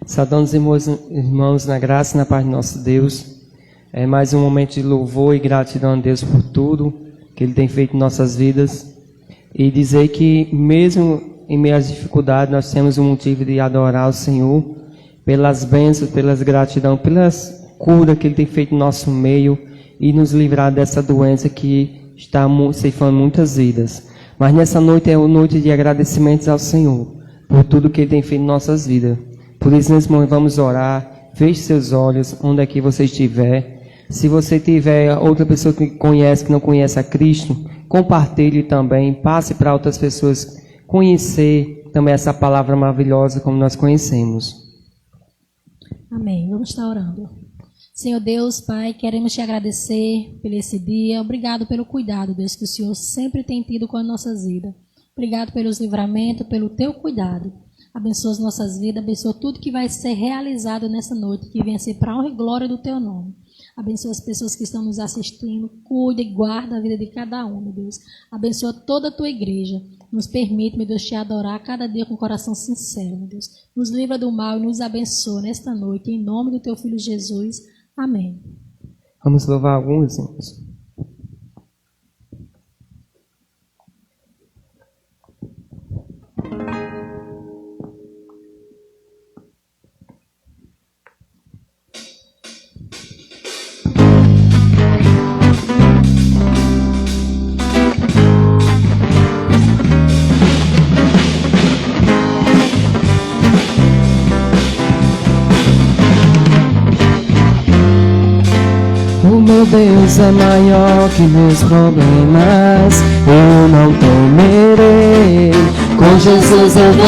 Saudando os irmãos na graça e na paz de nosso Deus. É mais um momento de louvor e gratidão a Deus por tudo que Ele tem feito em nossas vidas. E dizer que mesmo em meio às dificuldades nós temos um motivo de adorar o Senhor pelas bênçãos, pelas gratidão, pelas curas que Ele tem feito no nosso meio e nos livrar dessa doença que está ceifando muitas vidas. Mas nessa noite é uma noite de agradecimentos ao Senhor por tudo que Ele tem feito em nossas vidas. Por isso, nesse momento, vamos orar. Feche seus olhos, onde é que você estiver. Se você tiver outra pessoa que conhece, que não conhece a Cristo, compartilhe também. Passe para outras pessoas conhecer também essa palavra maravilhosa como nós conhecemos. Amém. Vamos estar orando. Senhor Deus, Pai, queremos te agradecer por esse dia. Obrigado pelo cuidado, Deus, que o Senhor sempre tem tido com as nossas vidas. Obrigado pelos livramentos, pelo teu cuidado. Abençoa as nossas vidas, abençoa tudo que vai ser realizado nessa noite, que venha ser para a honra e glória do teu nome. Abençoa as pessoas que estão nos assistindo, cuida e guarda a vida de cada um, meu Deus. Abençoa toda a tua igreja. Nos permite, meu Deus, te adorar cada dia com o coração sincero, meu Deus. Nos livra do mal e nos abençoa nesta noite, em nome do teu Filho Jesus. Amém. Vamos louvar alguns, irmãos. Meu Deus é maior que meus problemas, eu não temerei. Com Jesus eu vou,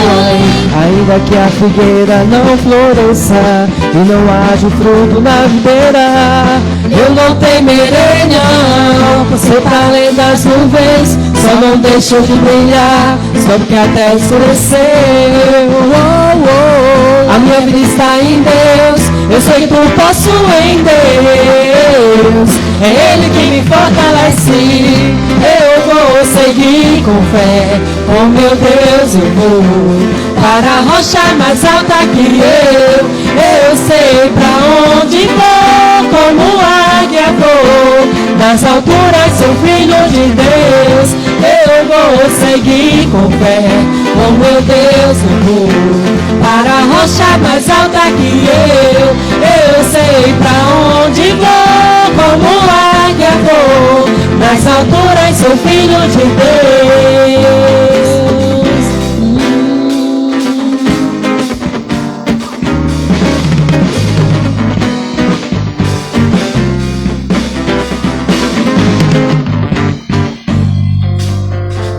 ainda que a figueira não floresça e não haja fruto na videira. Eu não temerei não, por ser para além das nuvens, só não deixou de brilhar, só porque a terra escureceu. A minha vida está em Deus, eu sei que tudo posso em Deus. É Ele que me fortalece, eu vou seguir com fé. Oh meu Deus, eu vou para a rocha mais alta que eu sei pra onde vou, como águia vou. Nas alturas sou filho de Deus, eu vou seguir com fé. Oh meu Deus, eu vou para a rocha mais alta que eu sei pra onde vou, como águia vou. Nas alturas sou filho de Deus.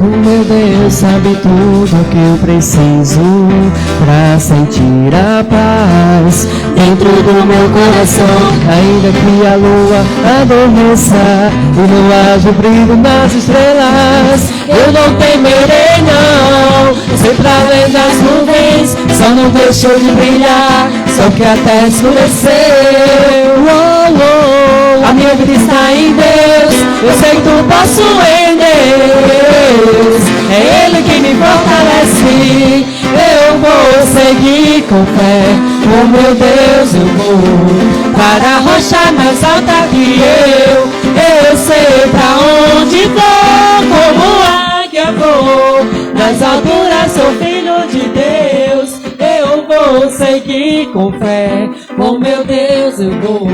Meu Deus sabe tudo que eu preciso pra sentir a paz dentro do meu coração. Ainda que a lua adormeça e não haja brilho nas estrelas, eu não temerei não. Sempre além das nuvens, só não deixou de brilhar, só que a terra escureceu. A minha vida está em Deus, eu sei que tu posso em Deus. É Ele que me fortalece, eu vou seguir com fé. Oh meu Deus, eu vou para a rocha mais alta que eu sei pra onde vou, como águia vou. Nas alturas sou filho de Deus, eu vou seguir com fé. Oh meu Deus, eu vou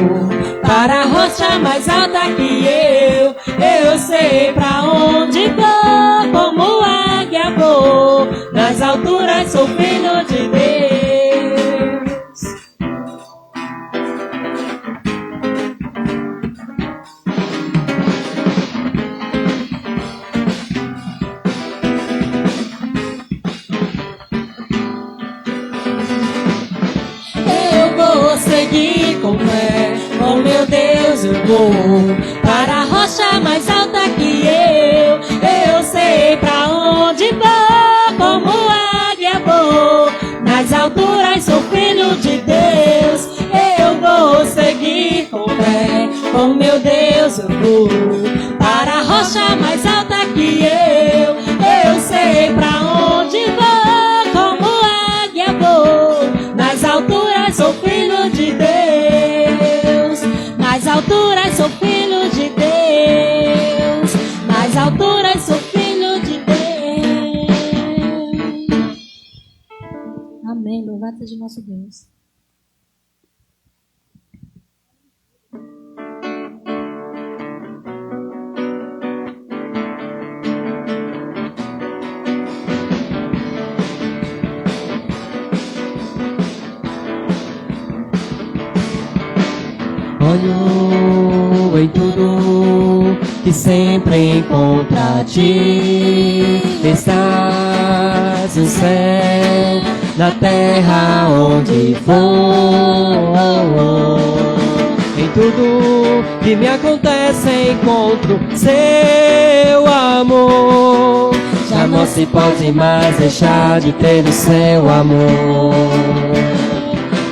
para a rocha mais alta que eu sei pra onde vou, como águia vou. Nas alturas sou filho de Deus. Eu vou seguir com fé. Oh meu Deus, eu vou para a rocha mais alta que eu sei pra onde vou, como águia vou. Nas alturas sou filho de Deus, eu vou seguir com fé. Oh meu Deus, eu vou para a rocha mais alta que eu sei pra onde vou, como águia vou. Nas alturas de nosso Deus. Olho em tudo que sempre encontra ti. Estás no céu, na terra onde vou. Em tudo que me acontece encontro seu amor. Já não se pode mais deixar de ter o seu amor.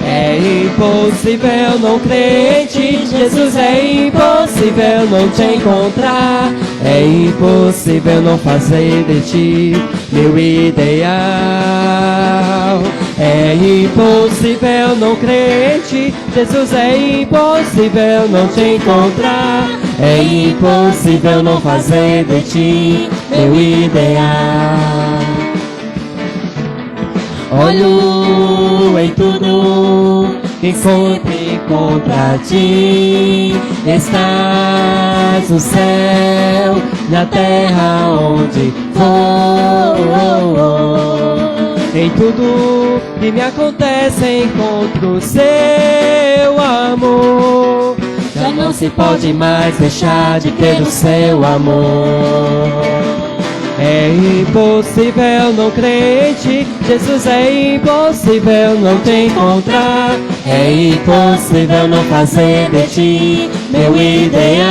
É impossível não crer em ti, Jesus, é impossível não te encontrar. É impossível não fazer de ti meu ideal. É impossível não crer em ti, Jesus, é impossível não te encontrar. É impossível não fazer de ti meu ideal. Olho em tudo que sempre contra ti. Estás no céu, na terra onde vou. Em tudo que me acontece encontro seu amor. Já não se pode mais deixar de ter o seu amor. É impossível não crer em ti, Jesus, é impossível não te encontrar. É impossível não fazer de ti meu ideal.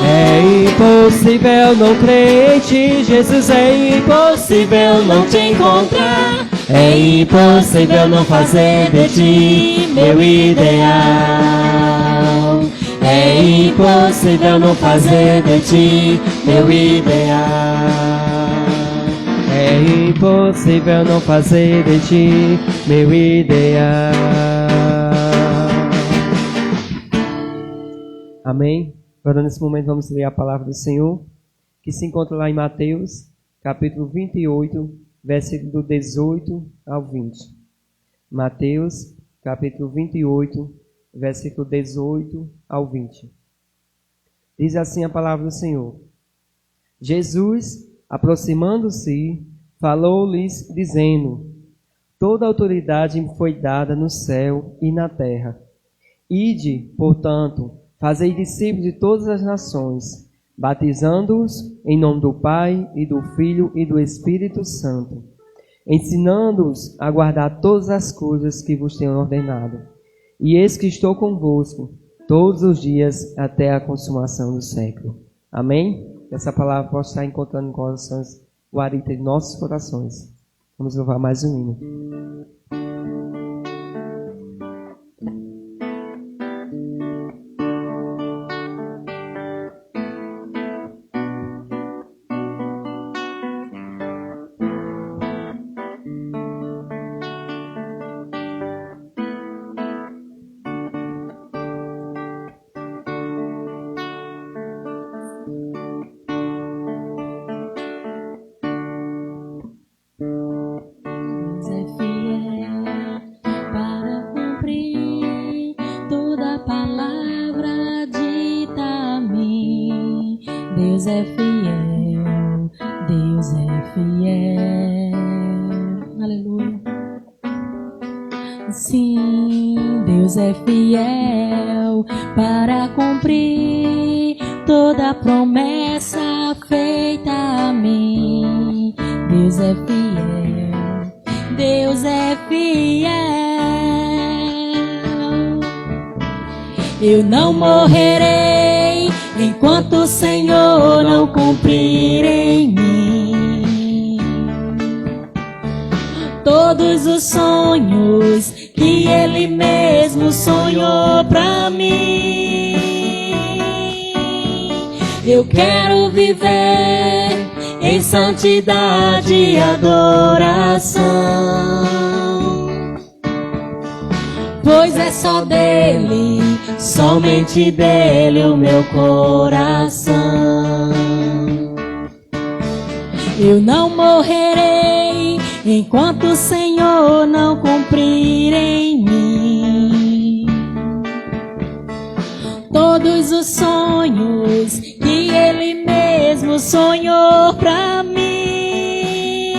É impossível não crer em ti, Jesus, é impossível não te encontrar. É impossível não fazer de ti meu ideal. É impossível não fazer de ti meu ideal. É impossível não fazer de ti meu ideal. Amém? Agora nesse momento vamos ler a palavra do Senhor, que se encontra lá em Mateus, capítulo 28, versículo 18 ao 20. Mateus, capítulo 28, versículo 18 ao 20. Diz assim a palavra do Senhor. Jesus, aproximando-se, falou-lhes, dizendo: toda autoridade me foi dada no céu e na terra. Ide, portanto, fazei discípulos de todas as nações, batizando-os em nome do Pai, e do Filho, e do Espírito Santo, ensinando-os a guardar todas as coisas que vos tenho ordenado. E eis que estou convosco todos os dias até a consumação do século. Amém? Que essa palavra possa estar encontrando corações guaridas em nossos corações. Vamos louvar mais um hino. Deus é fiel, Deus é fiel. Aleluia. Sim, Deus é fiel para cumprir toda promessa feita a mim. Deus é fiel, Deus é fiel. Eu não morrerei enquanto o Senhor não cumprir em mim todos os sonhos que Ele mesmo sonhou pra mim. Eu quero viver em santidade e adoração, pois é só dele, somente dele o meu coração. Eu não morrerei enquanto o Senhor não cumprir em mim todos os sonhos que Ele mesmo sonhou pra mim.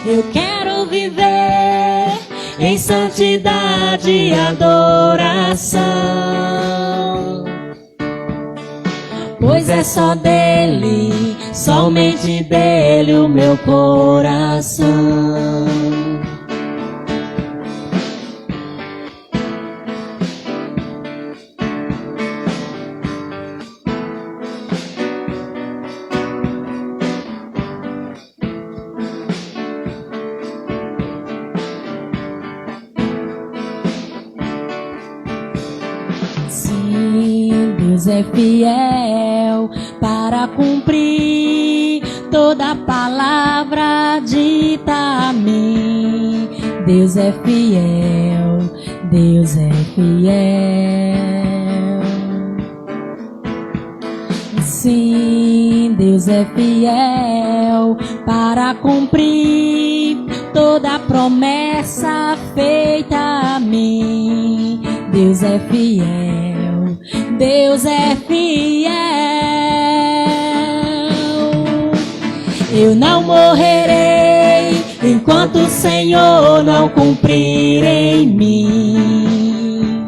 Eu quero viver em santidade e adoração, pois é só dele, somente dele o meu coração. Sim, Deus é fiel para cumprir toda palavra dita a mim. Deus é fiel, Deus é fiel. Sim, Deus é fiel para cumprir toda promessa feita a mim. Deus é fiel, Deus é fiel. Eu não morrerei enquanto o Senhor não cumprir em mim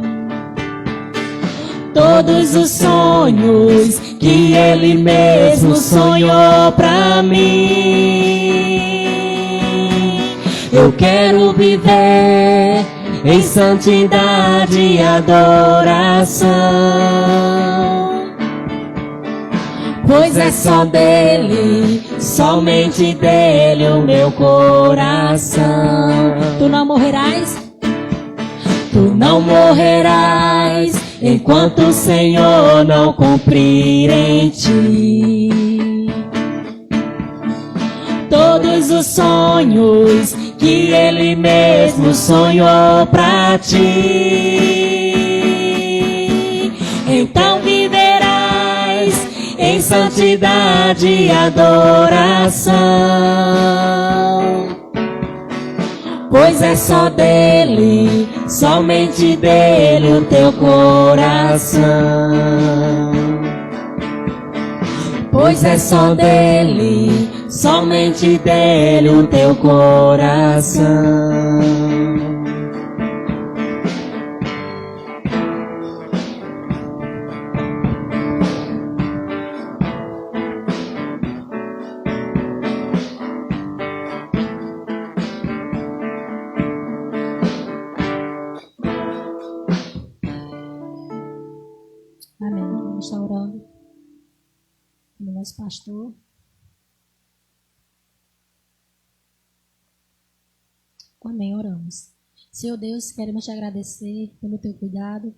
todos os sonhos que Ele mesmo sonhou pra mim. Eu quero viver em santidade e adoração, pois é só dele, somente dele o meu coração. Tu não morrerás, tu não morrerás, enquanto o Senhor não cumprir em ti todos os sonhos que Ele mesmo sonhou pra ti. Então viverás em santidade e adoração, pois é só dele, somente dele o teu coração. Pois é só dele, somente dele o teu coração. Amém. Vamos estar orando pelo nosso pastor. Amém, oramos. Senhor Deus, queremos te agradecer pelo teu cuidado,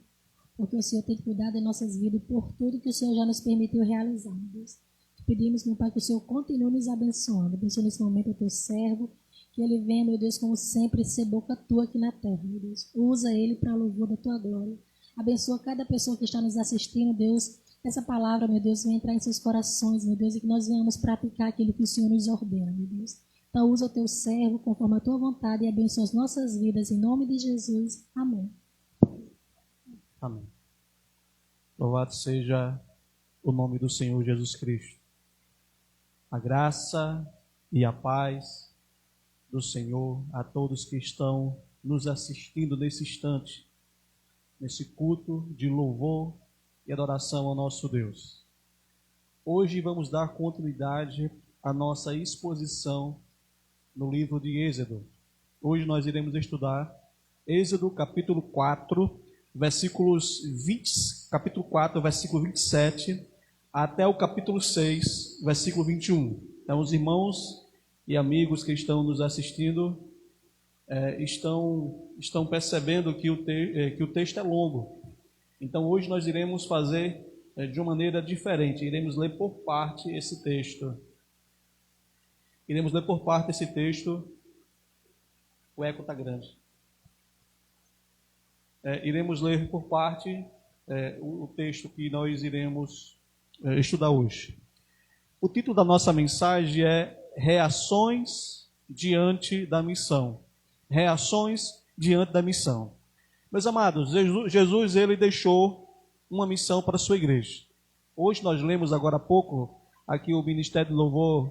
porque o Senhor tem cuidado em nossas vidas e por tudo que o Senhor já nos permitiu realizar, meu Deus. Te pedimos, meu Pai, que o Senhor continue nos abençoando. Abençoa nesse momento o teu servo, que ele venha, meu Deus, como sempre, ser boca tua aqui na terra, meu Deus. Usa ele para louvor da tua glória. Abençoa cada pessoa que está nos assistindo, Deus. Essa palavra, meu Deus, venha entrar em seus corações, meu Deus, e que nós venhamos praticar aquilo que o Senhor nos ordena, meu Deus. Então usa o teu servo conforme a tua vontade e abençoa as nossas vidas, em nome de Jesus. Amém. Amém. Louvado seja o nome do Senhor Jesus Cristo. A graça e a paz do Senhor a todos que estão nos assistindo nesse instante, nesse culto de louvor e adoração ao nosso Deus. Hoje vamos dar continuidade à nossa exposição no livro de Êxodo. Hoje nós iremos estudar Êxodo capítulo 4, versículo 27 até o capítulo 6, versículo 21. Então os irmãos e amigos que estão nos assistindo estão percebendo que o texto é longo. Então hoje nós iremos fazer de uma maneira diferente. Iremos ler por parte esse texto. Iremos ler por parte esse texto. O eco está grande. Iremos ler por parte o texto que nós iremos estudar hoje. O título da nossa mensagem é reações diante da missão. Reações diante da missão. Meus amados, Jesus ele deixou uma missão para a sua igreja. Hoje nós lemos agora há pouco, aqui o Ministério de Louvor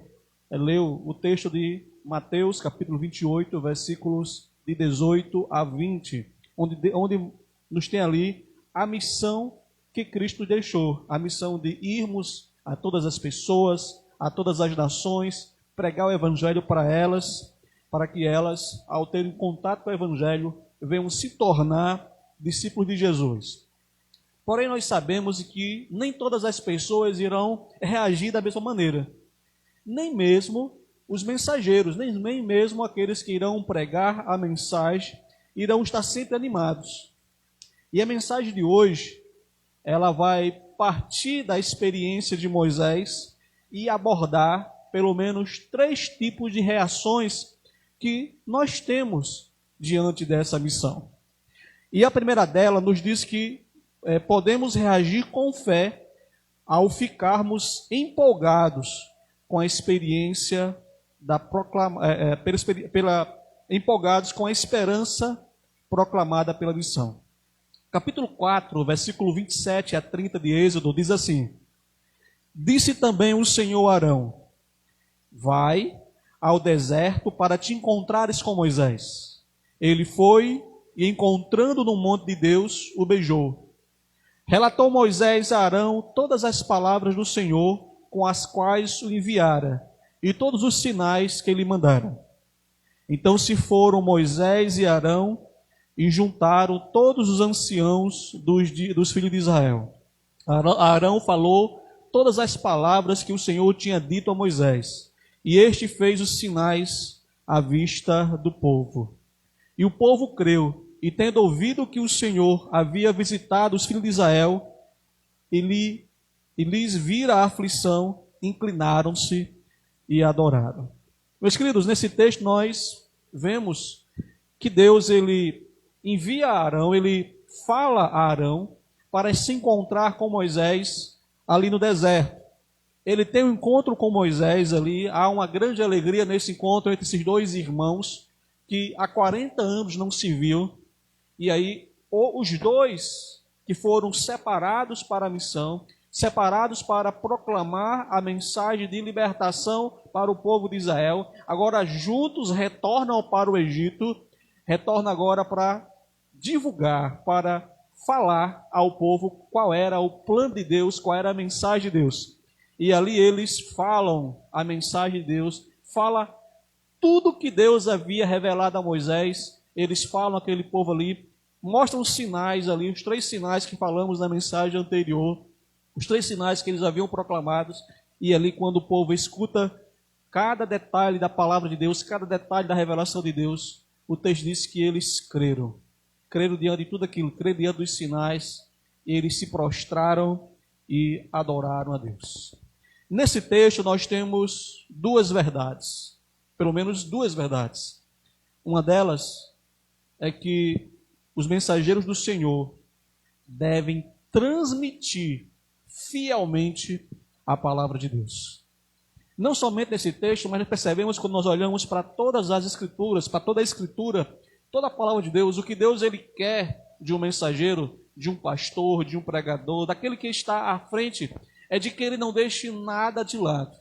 leu o texto de Mateus, capítulo 28, versículos de 18 a 20, onde nos tem ali a missão que Cristo deixou, a missão de irmos a todas as pessoas, a todas as nações, pregar o Evangelho para elas, para que elas, ao terem contato com o Evangelho, venham se tornar discípulos de Jesus. Porém, nós sabemos que nem todas as pessoas irão reagir da mesma maneira. Nem mesmo os mensageiros, nem mesmo aqueles que irão pregar a mensagem, irão estar sempre animados. E a mensagem de hoje, ela vai partir da experiência de Moisés e abordar pelo menos 3 tipos de reações que nós temos diante dessa missão. E a primeira dela nos diz que podemos reagir com fé ao ficarmos empolgados com a experiência empolgados com a esperança proclamada pela missão. Capítulo 4, versículo 27 a 30 de Êxodo diz assim: Disse também o Senhor a Arão: Vai ao deserto para te encontrares com Moisés. Ele foi e, encontrando no monte de Deus, o beijou. Relatou Moisés a Arão todas as palavras do Senhor com as quais o enviara, e todos os sinais que ele mandara. Então se foram Moisés e Arão e juntaram todos os anciãos dos filhos de Israel. Arão falou todas as palavras que o Senhor tinha dito a Moisés, e este fez os sinais à vista do povo. E o povo creu, e tendo ouvido que o Senhor havia visitado os filhos de Israel, e lhes vira a aflição, inclinaram-se e adoraram. Meus queridos, nesse texto nós vemos que Deus ele envia a Arão, ele fala a Arão para se encontrar com Moisés ali no deserto. Ele tem um encontro com Moisés ali, há uma grande alegria nesse encontro entre esses 2 irmãos que há 40 anos não se viam. E aí os 2 que foram separados para a missão, separados para proclamar a mensagem de libertação para o povo de Israel, agora juntos retornam para o Egito, retornam agora para divulgar, para falar ao povo qual era o plano de Deus, qual era a mensagem de Deus. E ali eles falam a mensagem de Deus, fala tudo que Deus havia revelado a Moisés, eles falam aquele povo ali, mostram os sinais ali, os 3 sinais que falamos na mensagem anterior, os 3 sinais que eles haviam proclamados, e ali quando o povo escuta cada detalhe da palavra de Deus, cada detalhe da revelação de Deus, o texto diz que eles creram. Creram diante de tudo aquilo, creram diante dos sinais, e eles se prostraram e adoraram a Deus. Nesse texto nós temos 2 verdades, pelo menos 2 verdades. Uma delas é que os mensageiros do Senhor devem transmitir fielmente a palavra de Deus. Não somente nesse texto, mas percebemos quando nós olhamos para todas as escrituras, para toda a escritura, toda a palavra de Deus, o que Deus ele quer de um mensageiro, de um pastor, de um pregador, daquele que está à frente, é de que ele não deixe nada de lado,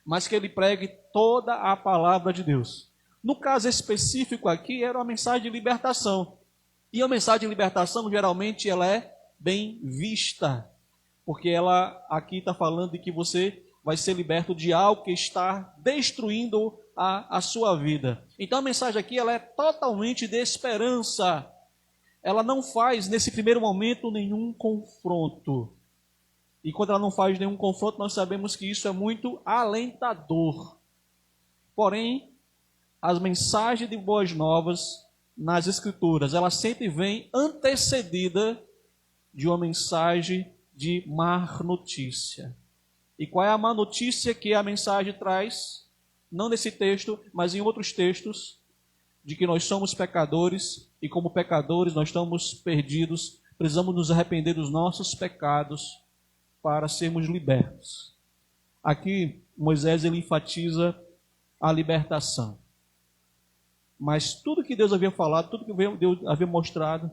mas que ele pregue toda a palavra de Deus. No caso específico aqui, era uma mensagem de libertação. E a mensagem de libertação, geralmente, ela é bem vista, porque ela aqui está falando de que você vai ser liberto de algo que está destruindo a sua vida. Então a mensagem aqui ela é totalmente de esperança. Ela não faz, nesse primeiro momento, nenhum confronto. E quando ela não faz nenhum confronto, nós sabemos que isso é muito alentador. Porém, as mensagens de boas novas nas Escrituras, ela sempre vem antecedida de uma mensagem de má notícia. E qual é a má notícia que a mensagem traz? Não nesse texto, mas em outros textos, de que nós somos pecadores e como pecadores nós estamos perdidos, precisamos nos arrepender dos nossos pecados para sermos libertos. Aqui Moisés ele enfatiza a libertação. Mas tudo que Deus havia falado, tudo que Deus havia mostrado,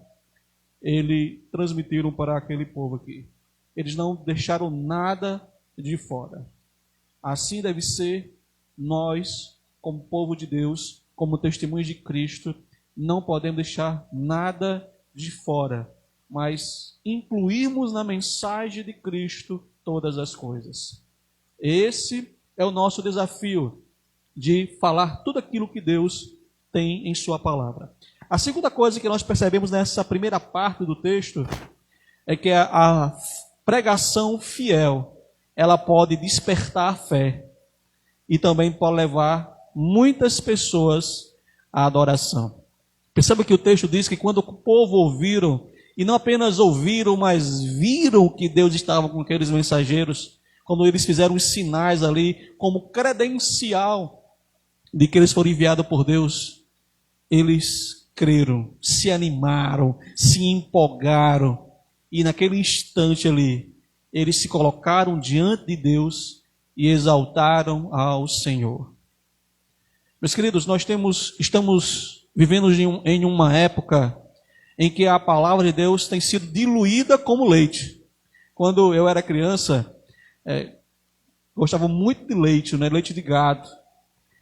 eles transmitiram para aquele povo aqui. Eles não deixaram nada de fora. Assim deve ser nós, como povo de Deus, como testemunhos de Cristo, não podemos deixar nada de fora, mas incluirmos na mensagem de Cristo todas as coisas. Esse é o nosso desafio, de falar tudo aquilo que Deus tem em sua palavra. A segunda coisa que nós percebemos nessa primeira parte do texto é que a pregação fiel, ela pode despertar a fé e também pode levar muitas pessoas à adoração. Perceba que o texto diz que quando o povo ouviram, e não apenas ouviram, mas viram que Deus estava com aqueles mensageiros, quando eles fizeram os sinais ali como credencial de que eles foram enviados por Deus, eles creram, se animaram, se empolgaram, e naquele instante ali, eles se colocaram diante de Deus e exaltaram ao Senhor. Meus queridos, nós estamos vivendo em uma época em que a palavra de Deus tem sido diluída como leite. Quando eu era criança, gostava muito de leite, né? Leite de gado.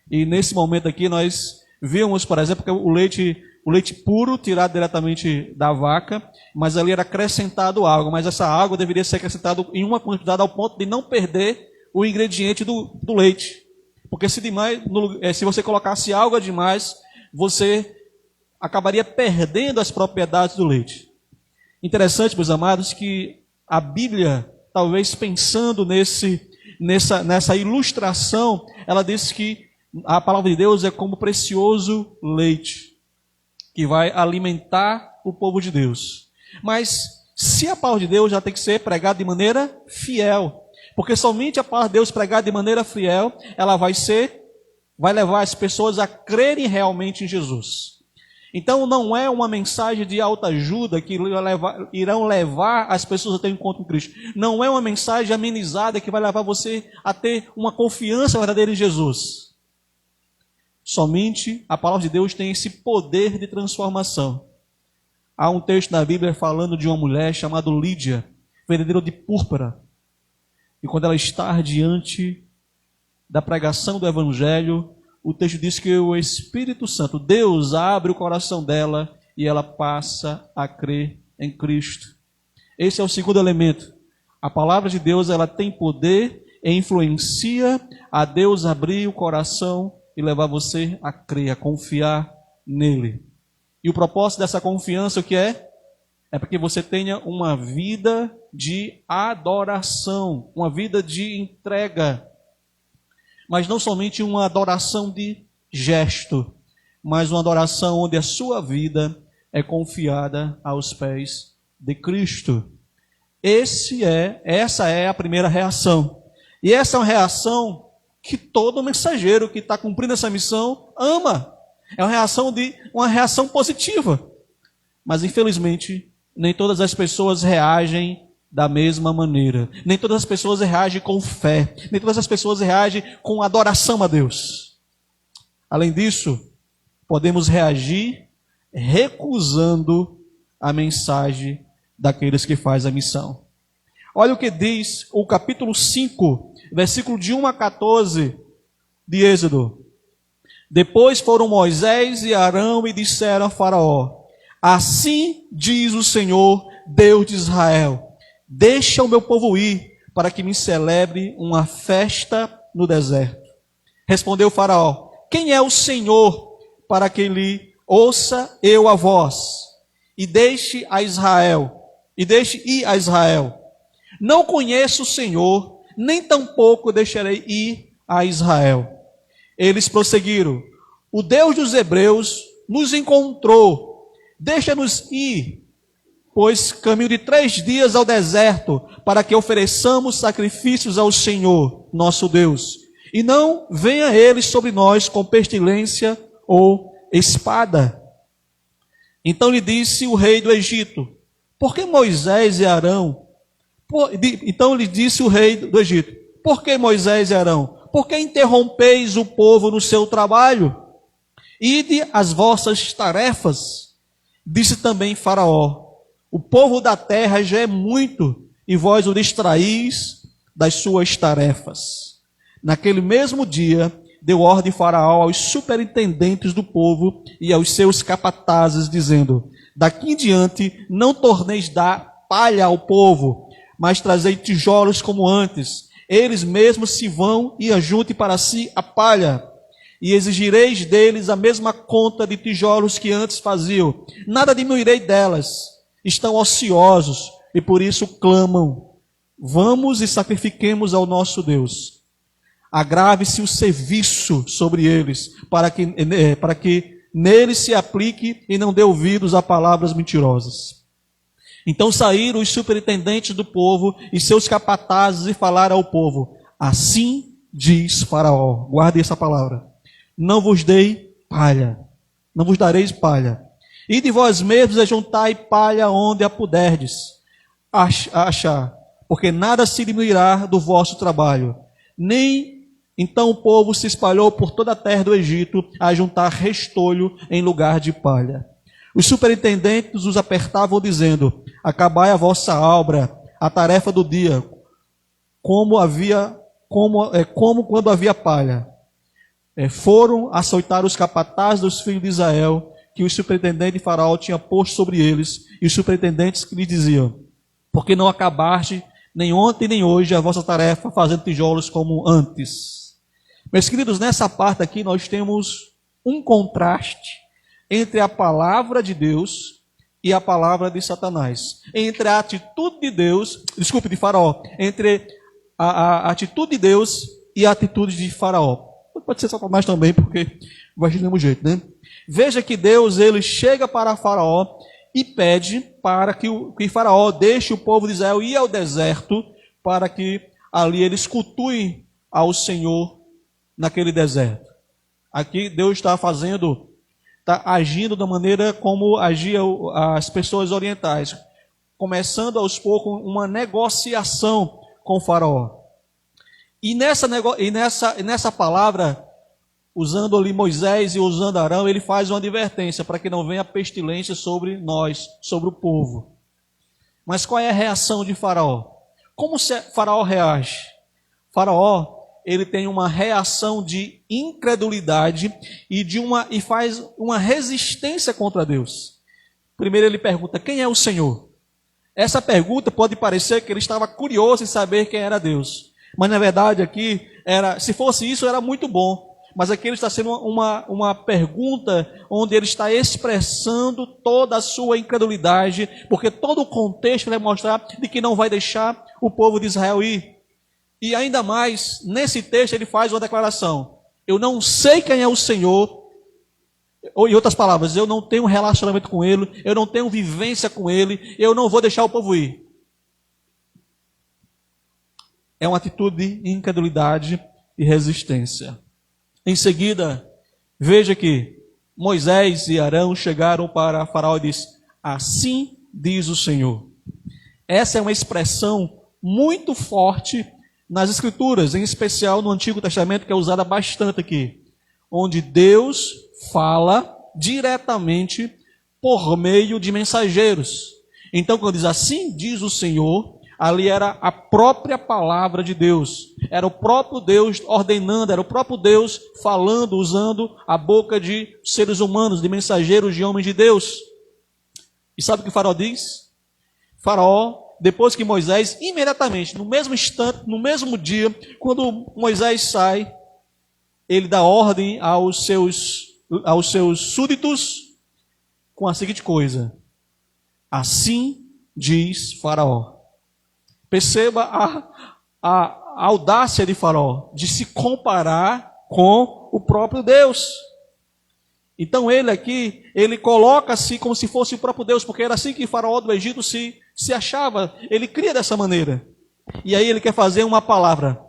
E nesse momento aqui nós víamos, por exemplo, que o leite puro tirado diretamente da vaca, mas ali era acrescentado água, mas essa água deveria ser acrescentada em uma quantidade ao ponto de não perder o ingrediente do leite. Porque se você colocasse água demais, você acabaria perdendo as propriedades do leite. Interessante, meus amados, que a Bíblia, talvez pensando nessa ilustração, ela diz que a palavra de Deus é como precioso leite, que vai alimentar o povo de Deus. Mas se a palavra de Deus já tem que ser pregada de maneira fiel, porque somente a palavra de Deus pregada de maneira fiel, ela vai levar as pessoas a crerem realmente em Jesus. Então não é uma mensagem de autoajuda que irão levar as pessoas a ter um encontro com Cristo. Não é uma mensagem amenizada que vai levar você a ter uma confiança verdadeira em Jesus. Somente a palavra de Deus tem esse poder de transformação. Há um texto na Bíblia falando de uma mulher chamada Lídia, vendedora de púrpura. E quando ela está diante da pregação do Evangelho, o texto diz que o Espírito Santo, Deus, abre o coração dela e ela passa a crer em Cristo. Esse é o segundo elemento. A palavra de Deus, ela tem poder e influencia a Deus abrir o coração e levar você a crer, a confiar nele. E o propósito dessa confiança, o que é? É para que você tenha uma vida de adoração, uma vida de entrega. Mas não somente uma adoração de gesto, mas uma adoração onde a sua vida é confiada aos pés de Cristo. Essa é a primeira reação. E essa é uma reação que todo mensageiro que está cumprindo essa missão ama. É uma reação positiva. Mas infelizmente, nem todas as pessoas reagem da mesma maneira. Nem todas as pessoas reagem com fé. Nem todas as pessoas reagem com adoração a Deus. Além disso, podemos reagir recusando a mensagem daqueles que fazem a missão. Olha o que diz o capítulo 5, versículo de 1 a 14 de Êxodo. Depois foram Moisés e Arão e disseram a Faraó: assim diz o Senhor, Deus de Israel: deixa o meu povo ir, para que me celebre uma festa no deserto. Respondeu Faraó: quem é o Senhor, para que lhe ouça eu a voz, e deixe ir a Israel? Não conheço o Senhor, nem tampouco deixarei ir a Israel. Eles prosseguiram: o Deus dos Hebreus nos encontrou, deixa-nos ir, pois caminho de 3 dias ao deserto, para que ofereçamos sacrifícios ao Senhor, nosso Deus, e não venha ele sobre nós com pestilência ou espada. Então lhe disse o rei do Egito: por que Moisés e Arão? Então lhe disse o rei do Egito: por que Moisés e Arão? por que interrompeis o povo no seu trabalho? Ide às vossas tarefas. Disse também Faraó: o povo da terra já é muito, e vós o distraís das suas tarefas. Naquele mesmo dia, deu ordem Faraó aos superintendentes do povo e aos seus capatazes, dizendo: daqui em diante não torneis dar palha ao povo, mas trazei tijolos como antes. Eles mesmos se vão e ajuntem para si a palha, e exigireis deles a mesma conta de tijolos que antes faziam. Nada diminuirei delas. Estão ociosos e por isso clamam: vamos e sacrifiquemos ao nosso Deus. Agrave-se o serviço sobre eles, para que neles se aplique e não dê ouvidos a palavras mentirosas. Então saíram os superintendentes do povo e seus capatazes e falaram ao povo: assim diz Faraó, guarde essa palavra: não vos dei palha, não vos dareis palha. E de vós mesmos ajuntai palha onde a puderdes achar, porque nada se diminuirá do vosso trabalho. Nem então o povo se espalhou por toda a terra do Egito a juntar restolho em lugar de palha. Os superintendentes os apertavam, dizendo: acabai a vossa obra, a tarefa do dia, como quando havia palha. Foram açoitar os capatazes dos filhos de Israel, que o superintendente de Faraó tinha posto sobre eles, e os superintendentes que lhes diziam: porque não acabaste nem ontem nem hoje a vossa tarefa, fazendo tijolos como antes. Meus queridos, nessa parte aqui nós temos um contraste entre a palavra de Deus e a palavra de Satanás. Entre a atitude de Deus, de Faraó, entre a atitude de Deus e a atitude de Faraó. Pode ser Satanás também, porque vai do mesmo jeito, né? Veja que Deus, ele chega para Faraó e pede para que Faraó deixe o povo de Israel ir ao deserto, para que ali eles cultuem ao Senhor naquele deserto. Aqui Deus está agindo da maneira como agiam as pessoas orientais, começando aos poucos uma negociação com o Faraó. E nessa palavra, usando ali Moisés e usando Arão, ele faz uma advertência para que não venha pestilência sobre nós, sobre o povo. Mas qual é a reação de Faraó? Como Faraó reage? Faraó, ele tem uma reação de incredulidade e faz uma resistência contra Deus. Primeiro ele pergunta: quem é o Senhor? Essa pergunta pode parecer que ele estava curioso em saber quem era Deus. Mas na verdade aqui, se fosse isso, era muito bom. Mas aqui ele está sendo uma pergunta onde ele está expressando toda a sua incredulidade, porque todo o contexto vai mostrar de que não vai deixar o povo de Israel ir. E ainda mais, nesse texto ele faz uma declaração: eu não sei quem é o Senhor. Ou, em outras palavras, eu não tenho relacionamento com Ele, eu não tenho vivência com Ele, eu não vou deixar o povo ir. É uma atitude de incredulidade e resistência. Em seguida, veja que Moisés e Arão chegaram para Faraó e disse: assim diz o Senhor. Essa é uma expressão muito forte nas Escrituras, em especial no Antigo Testamento, que é usada bastante aqui, onde Deus fala diretamente por meio de mensageiros. Então, quando diz assim diz o Senhor, ali era a própria palavra de Deus, era o próprio Deus ordenando, era o próprio Deus falando, usando a boca de seres humanos, de mensageiros, de homens de Deus. E sabe o que Faraó diz? Faraó, depois que Moisés, imediatamente, no mesmo instante, no mesmo dia, quando Moisés sai, ele dá ordem aos seus súditos com a seguinte coisa: assim diz Faraó. Perceba a audácia de Faraó de se comparar com o próprio Deus. Então ele coloca-se como se fosse o próprio Deus, porque era assim que Faraó do Egito se achava. Ele cria dessa maneira. E aí ele quer fazer uma palavra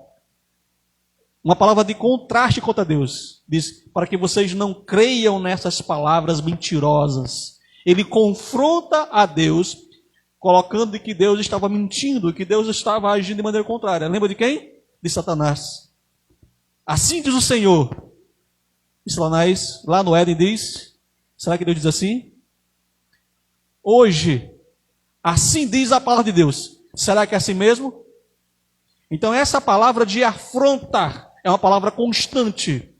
de contraste contra Deus. Diz: para que vocês não creiam nessas palavras mentirosas. Ele confronta a Deus, colocando que Deus estava mentindo, que Deus estava agindo de maneira contrária. Lembra de quem? De Satanás. Assim diz o Senhor. Isso lá no Éden diz. Será que Deus diz assim? Hoje, assim diz a palavra de Deus. Será que é assim mesmo? Então essa palavra de afrontar é uma palavra constante.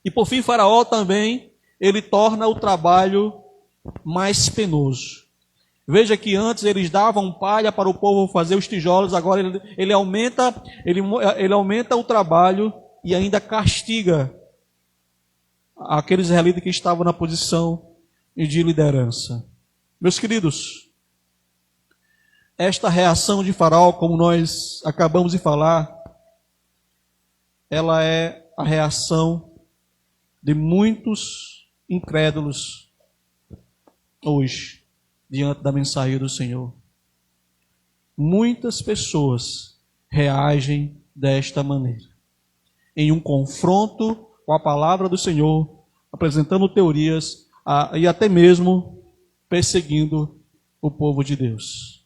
E por fim, Faraó também, ele torna o trabalho mais penoso. Veja que antes eles davam palha para o povo fazer os tijolos, agora ele aumenta o trabalho e ainda castiga aqueles israelitas que estavam na posição de liderança. Meus queridos, esta reação de Faraó, como nós acabamos de falar, ela é a reação de muitos incrédulos hoje, diante da mensagem do Senhor. Muitas pessoas reagem desta maneira, em um confronto com a palavra do Senhor, apresentando teorias e até mesmo perseguindo o povo de Deus.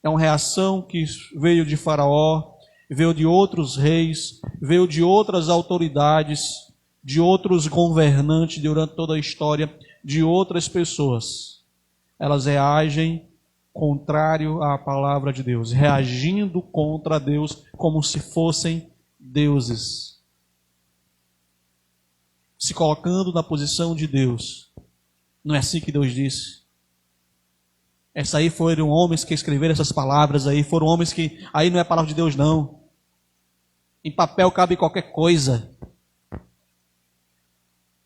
É uma reação que veio de Faraó, veio de outros reis, veio de outras autoridades, de outros governantes durante toda a história, de outras pessoas. Elas reagem contrário à palavra de Deus, reagindo contra Deus como se fossem deuses, se colocando na posição de Deus. Não é assim que Deus disse? Essa aí foram homens que escreveram essas palavras aí, foram homens que, aí não é a palavra de Deus não. Em papel cabe qualquer coisa.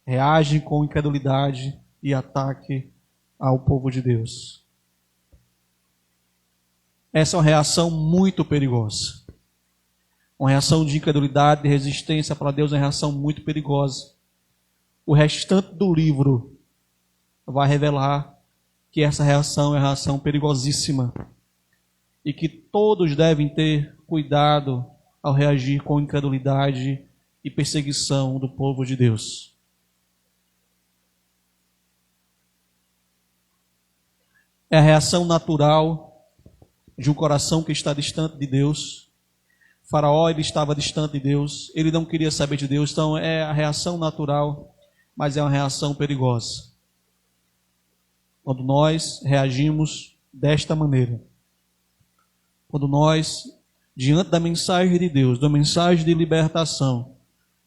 Reagem com incredulidade e ataque ao povo de Deus. Essa é uma reação muito perigosa. Uma reação de incredulidade, de resistência para Deus, é uma reação muito perigosa. O restante do livro vai revelar que essa reação é uma reação perigosíssima e que todos devem ter cuidado ao reagir com incredulidade e perseguição do povo de Deus. É a reação natural de um coração que está distante de Deus. Faraó, ele estava distante de Deus, ele não queria saber de Deus, então é a reação natural, mas é uma reação perigosa. Quando nós reagimos desta maneira, quando nós, diante da mensagem de Deus, da mensagem de libertação,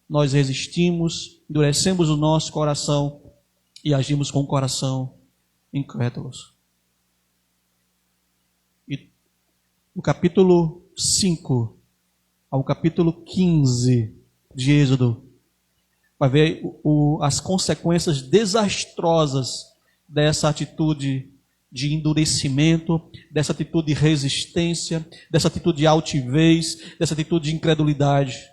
nós resistimos, endurecemos o nosso coração e agimos com o coração incrédulos. E no capítulo 5 ao capítulo 15 de Êxodo, vai ver as consequências desastrosas dessa atitude de endurecimento, dessa atitude de resistência, dessa atitude de altivez, dessa atitude de incredulidade.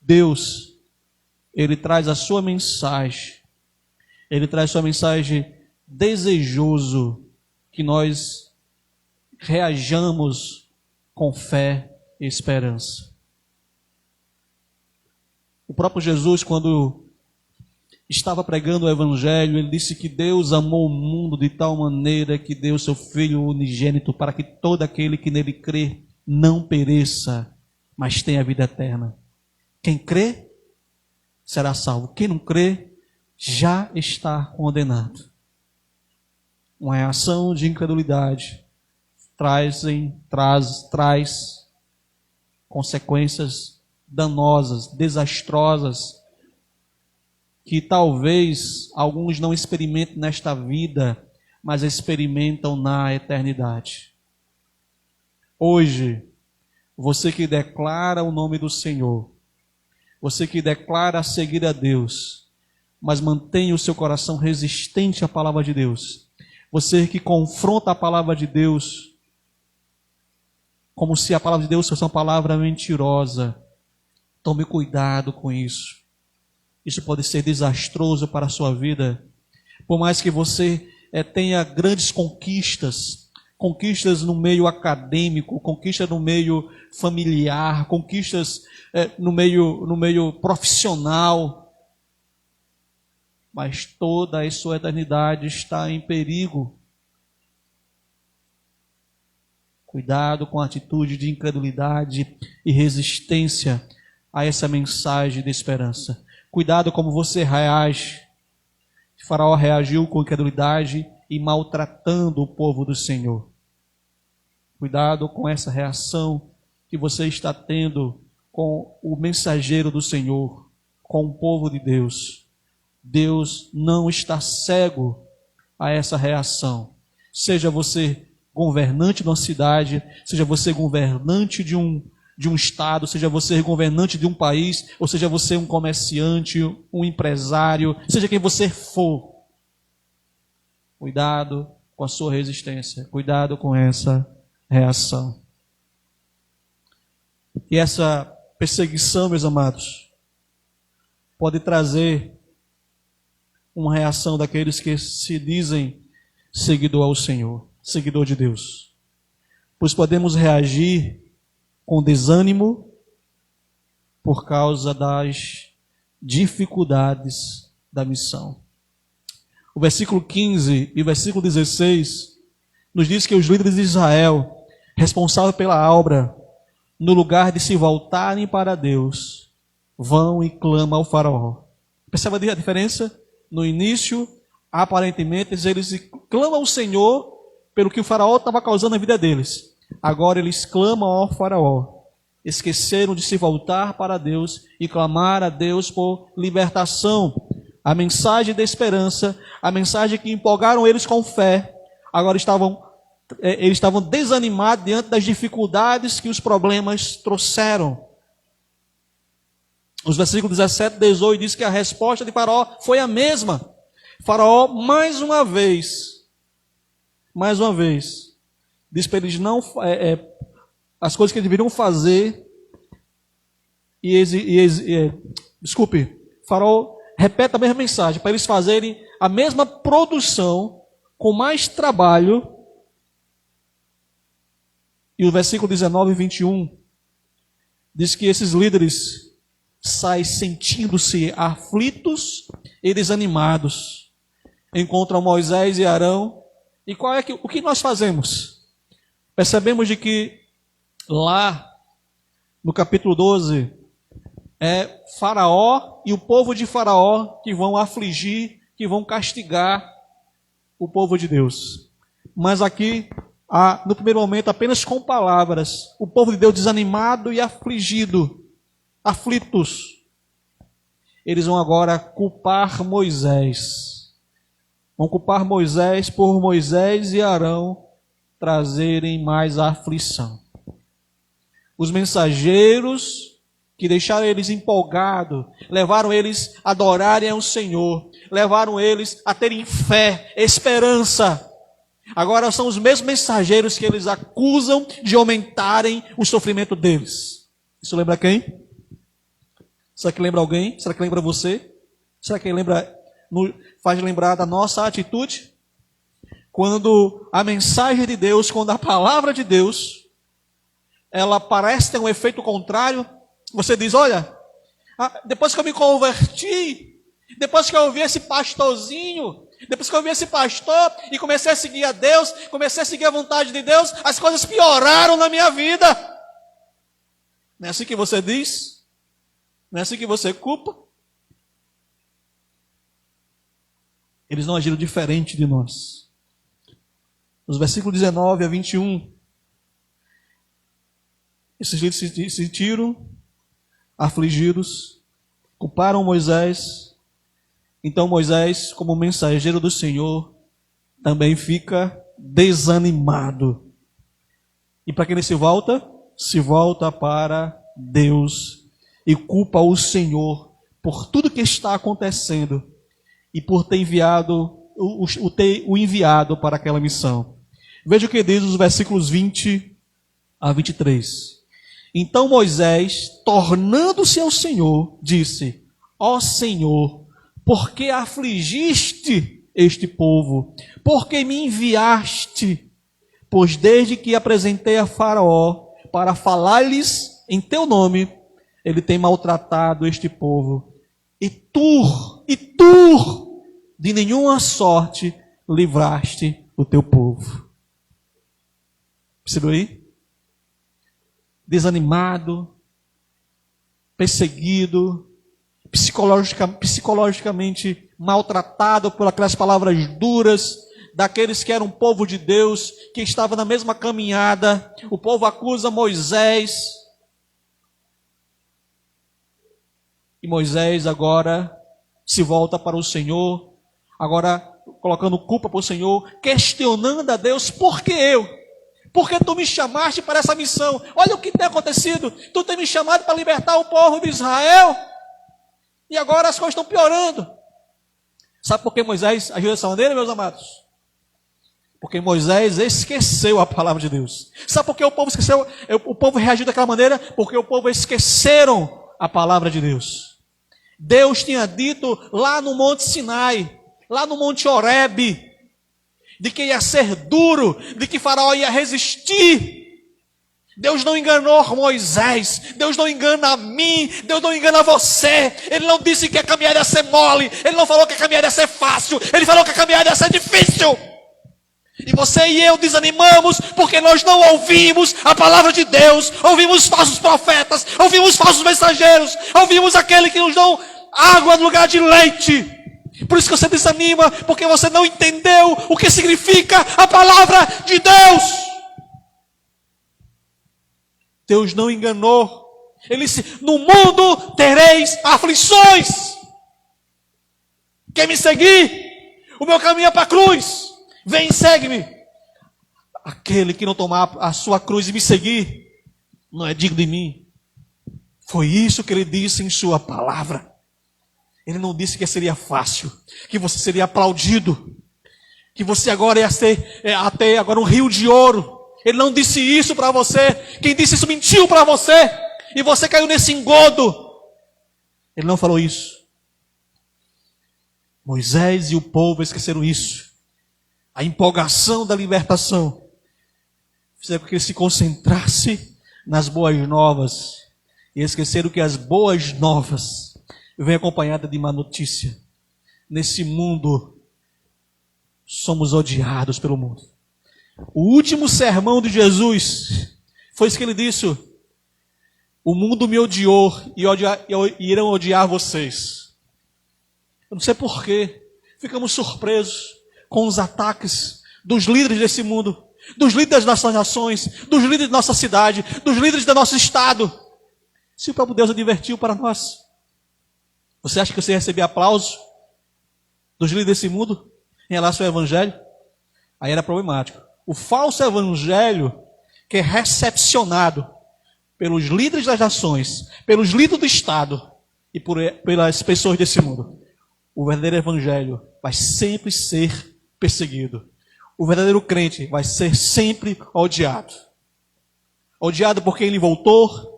Deus, Ele traz a sua mensagem, Ele traz a sua mensagem desejoso que nós reajamos com fé e esperança. O próprio Jesus, quando estava pregando o Evangelho, ele disse que Deus amou o mundo de tal maneira que deu seu Filho unigênito para que todo aquele que nele crê não pereça, mas tenha vida eterna. Quem crê será salvo. Quem não crê já está condenado. Uma reação de incredulidade traz consequências danosas, desastrosas, que talvez alguns não experimentem nesta vida, mas experimentam na eternidade. Hoje, você que declara o nome do Senhor, você que declara seguir a Deus, mas mantém o seu coração resistente à palavra de Deus, você que confronta a palavra de Deus, como se a palavra de Deus fosse uma palavra mentirosa, tome cuidado com isso. Isso pode ser desastroso para a sua vida. Por mais que você tenha grandes conquistas no meio acadêmico, conquistas no meio familiar, conquistas no meio profissional, mas toda a sua eternidade está em perigo. Cuidado com a atitude de incredulidade e resistência a essa mensagem de esperança. Cuidado como você reage. Faraó reagiu com incredulidade e maltratando o povo do Senhor. Cuidado com essa reação que você está tendo com o mensageiro do Senhor, com o povo de Deus. Deus não está cego a essa reação. Seja você governante de uma cidade, seja você governante de um estado, seja você governante de um país, ou seja você um comerciante, um empresário, seja quem você for. Cuidado com a sua resistência, cuidado com essa reação. E essa perseguição, meus amados, pode trazer uma reação daqueles que se dizem seguidor ao Senhor, seguidor de Deus. Pois podemos reagir com desânimo por causa das dificuldades da missão. O versículo 15 e o versículo 16 nos diz que os líderes de Israel, responsáveis pela obra, no lugar de se voltarem para Deus, vão e clamam ao faraó. Percebe a diferença? No início, aparentemente, eles clamam ao Senhor pelo que o faraó estava causando na vida deles. Agora eles clamam ao faraó. Esqueceram de se voltar para Deus e clamar a Deus por libertação. A mensagem da esperança, a mensagem que empolgaram eles com fé, agora eles estavam desanimados diante das dificuldades que os problemas trouxeram. Os versículos 17 e 18 diz que a resposta de Faraó foi a mesma. Faraó, mais uma vez, diz para eles não as coisas que eles deveriam fazer. Faraó repete a mesma mensagem, para eles fazerem a mesma produção, com mais trabalho. E o versículo 19 e 21 diz que esses líderes saem sentindo-se aflitos e desanimados. Encontram Moisés e Arão. E o que nós fazemos? Percebemos de que lá no capítulo 12 é Faraó e o povo de Faraó que vão afligir, que vão castigar o povo de Deus. Mas aqui, no primeiro momento, apenas com palavras, o povo de Deus desanimado e afligido, aflitos. Eles vão agora culpar Moisés. Vão culpar Moisés por Moisés e Arão trazerem mais aflição. Os mensageiros que deixaram eles empolgados, levaram eles a adorarem ao Senhor, levaram eles a terem fé, esperança. Agora são os mesmos mensageiros que eles acusam de aumentarem o sofrimento deles. Isso lembra quem? Será que lembra alguém? Será que lembra você? Será que faz lembrar da nossa atitude? Quando a mensagem de Deus, quando a palavra de Deus, ela parece ter um efeito contrário, você diz, olha, depois que eu me converti, depois que eu ouvi esse pastorzinho, depois que eu ouvi esse pastor e comecei a seguir a Deus, comecei a seguir a vontade de Deus, as coisas pioraram na minha vida. Não é assim que você diz? Não é assim que você culpa? Eles não agiram diferente de nós. Nos versículos 19 a 21, esses líderes se sentiram afligidos, culparam Moisés. Então Moisés, como mensageiro do Senhor, também fica desanimado. E para quem ele se volta? Se volta para Deus e culpa o Senhor por tudo que está acontecendo e por ter enviado o enviado para aquela missão. Veja o que diz os versículos 20 a 23. Então Moisés, tornando-se ao Senhor, disse: ó Senhor, por que afligiste este povo? Por que me enviaste? Pois desde que apresentei a Faraó para falar-lhes em teu nome, ele tem maltratado este povo. E tu, de nenhuma sorte livraste o teu povo. Percebeu aí? Desanimado, perseguido, psicologicamente maltratado por aquelas palavras duras daqueles que eram povo de Deus, que estava na mesma caminhada. O povo acusa Moisés. E Moisés agora se volta para o Senhor, agora colocando culpa para o Senhor, questionando a Deus: por que eu? Por que tu me chamaste para essa missão? Olha o que tem acontecido. Tu tem me chamado para libertar o povo de Israel, e agora as coisas estão piorando. Sabe por que Moisés agiu dessa maneira, meus amados? Porque Moisés esqueceu a palavra de Deus. Sabe por que o povo esqueceu? O povo reagiu daquela maneira? Porque o povo esqueceram a palavra de Deus. Deus tinha dito lá no Monte Sinai, lá no Monte Horebe, de que ia ser duro, de que Faraó ia resistir. Deus não enganou Moisés, Deus não engana a mim, Deus não engana você. Ele não disse que a caminhada ia ser mole, Ele não falou que a caminhada ia ser fácil, Ele falou que a caminhada ia ser difícil. E você e eu desanimamos porque nós não ouvimos a palavra de Deus, ouvimos falsos profetas, ouvimos falsos mensageiros, ouvimos aquele que nos dão água no lugar de leite. Por isso que você desanima, porque você não entendeu o que significa a palavra de Deus. Deus não enganou. Ele disse: no mundo tereis aflições. Quer me seguir? O meu caminho é para a cruz. Vem e segue-me. Aquele que não tomar a sua cruz e me seguir, não é digno de mim. Foi isso que ele disse em sua palavra. Ele não disse que seria fácil, que você seria aplaudido, que você agora ia ser até agora um rio de ouro. Ele não disse isso para você. Quem disse isso mentiu para você, e você caiu nesse engodo. Ele não falou isso. Moisés e o povo esqueceram isso. A empolgação da libertação fizeram com que ele se concentrasse nas boas novas, e esqueceram que as boas novas vêm acompanhadas de má notícia. Nesse mundo, somos odiados pelo mundo. O último sermão de Jesus foi isso que ele disse: o mundo me odiou e irão odiar vocês. Eu não sei porquê, ficamos surpresos com os ataques dos líderes desse mundo, dos líderes das nossas nações, dos líderes da nossa cidade, dos líderes do nosso estado. Se o próprio Deus advertiu para nós, você acha que você ia receber aplauso dos líderes desse mundo em relação ao evangelho? Aí era problemático. O falso evangelho, que é recepcionado pelos líderes das nações, pelos líderes do estado e pelas pessoas desse mundo, o verdadeiro evangelho vai sempre ser perseguido. O verdadeiro crente vai ser sempre odiado. Odiado porque ele voltou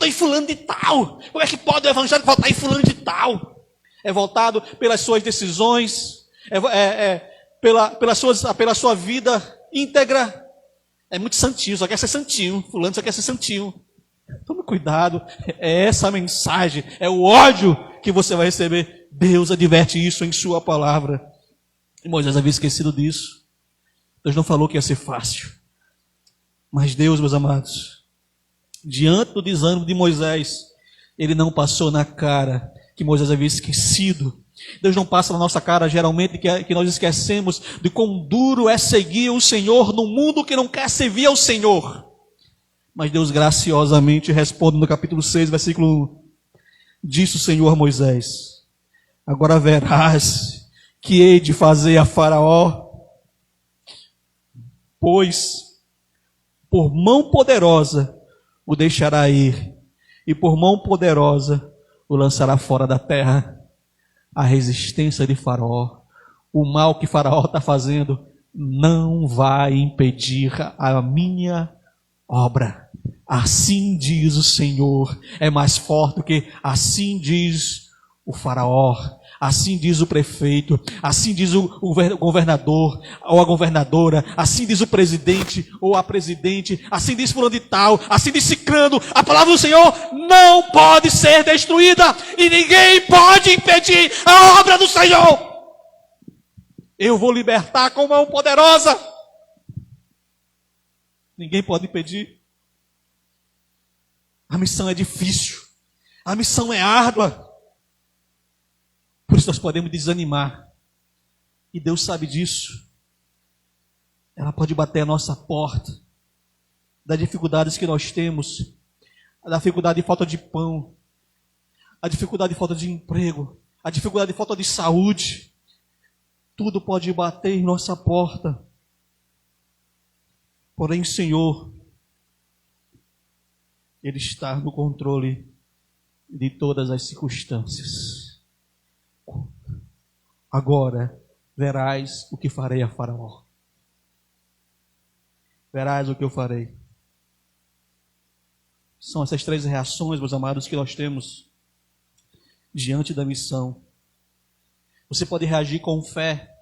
em fulano de tal. Como é que pode o evangelho voltar em fulano de tal? É voltado pelas suas decisões, pela sua vida íntegra. É muito santinho, só quer ser santinho. Fulano só quer ser santinho. Tome cuidado, é essa a mensagem, é o ódio que você vai receber. Deus adverte isso em sua palavra. E Moisés havia esquecido disso. Deus não falou que ia ser fácil. Mas Deus, meus amados, diante do desânimo de Moisés, ele não passou na cara que Moisés havia esquecido. Deus não passa na nossa cara, geralmente, que nós esquecemos de quão duro é seguir o Senhor no mundo que não quer servir ao Senhor. Mas Deus graciosamente responde no capítulo 6, versículo 1. Disse o Senhor a Moisés: agora verás que hei de fazer a Faraó, pois por mão poderosa o deixará ir, e por mão poderosa o lançará fora da terra. A resistência de Faraó, o mal que Faraó está fazendo, não vai impedir a minha obra. Assim diz o Senhor. É mais forte do que assim diz o Faraó, assim diz o prefeito, assim diz o governador ou a governadora, assim diz o presidente ou a presidente, assim diz fulano de tal, assim diz ciclano. A palavra do Senhor não pode ser destruída e ninguém pode impedir a obra do Senhor. Eu vou libertar com mão poderosa. Ninguém pode impedir. A missão é difícil. A missão é árdua. Por isso nós podemos desanimar. E Deus sabe disso. Ela pode bater a nossa porta. Das dificuldades que nós temos. A dificuldade de falta de pão. A dificuldade de falta de emprego. A dificuldade de falta de saúde. Tudo pode bater em nossa porta. Porém, Senhor, Ele está no controle de todas as circunstâncias. Agora verás o que farei a Faraó. Verás o que eu farei. São essas 3 reações, meus amados, que nós temos diante da missão. Você pode reagir com fé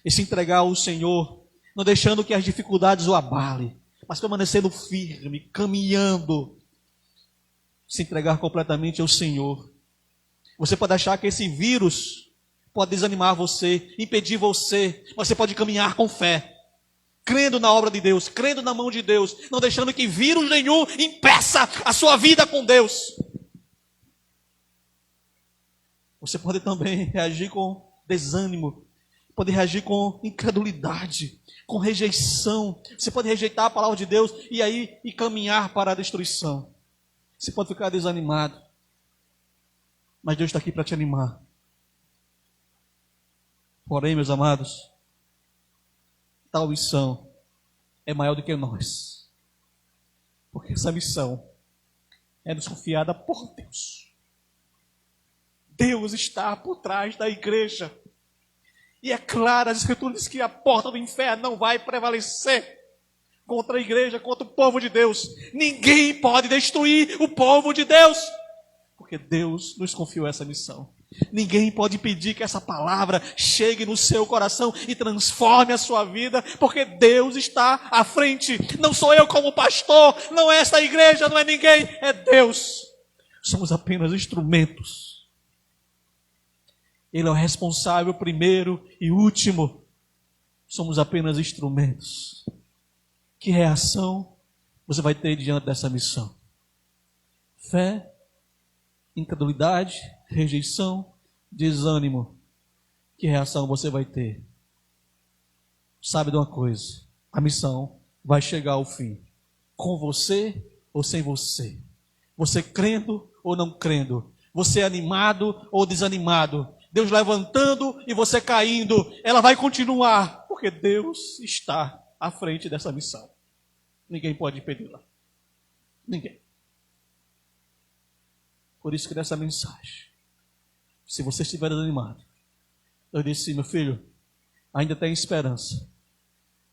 e se entregar ao Senhor, não deixando que as dificuldades o abalem, mas permanecendo firme, caminhando, se entregar completamente ao Senhor. Você pode achar que esse vírus pode desanimar você, impedir você, mas você pode caminhar com fé, crendo na obra de Deus, crendo na mão de Deus, não deixando que vírus nenhum impeça a sua vida com Deus. Você pode também reagir com desânimo, pode reagir com incredulidade, com rejeição. Você pode rejeitar a palavra de Deus e caminhar para a destruição. Você pode ficar desanimado, mas Deus está aqui para te animar. Porém, meus amados, tal missão é maior do que nós, porque essa missão é nos confiada por Deus. Deus está por trás da igreja. E é claro, as Escrituras dizem que a porta do inferno não vai prevalecer contra a igreja, contra o povo de Deus. Ninguém pode destruir o povo de Deus, porque Deus nos confiou essa missão. Ninguém pode impedir que essa palavra chegue no seu coração e transforme a sua vida, porque Deus está à frente. Não sou eu como pastor, não é essa igreja, não é ninguém, é Deus. Somos apenas instrumentos. Ele é o responsável primeiro e último. Somos apenas instrumentos. Que reação você vai ter diante dessa missão? Fé, incredulidade, rejeição, desânimo. Que reação você vai ter? Sabe de uma coisa? A missão vai chegar ao fim. Com você ou sem você. Você crendo ou não crendo. Você animado ou desanimado. Deus levantando e você caindo. Ela vai continuar. Porque Deus está à frente dessa missão. Ninguém pode impedi-la. Ninguém. Por isso que nessa mensagem, se você estiver desanimado, eu disse, meu filho, ainda tem esperança.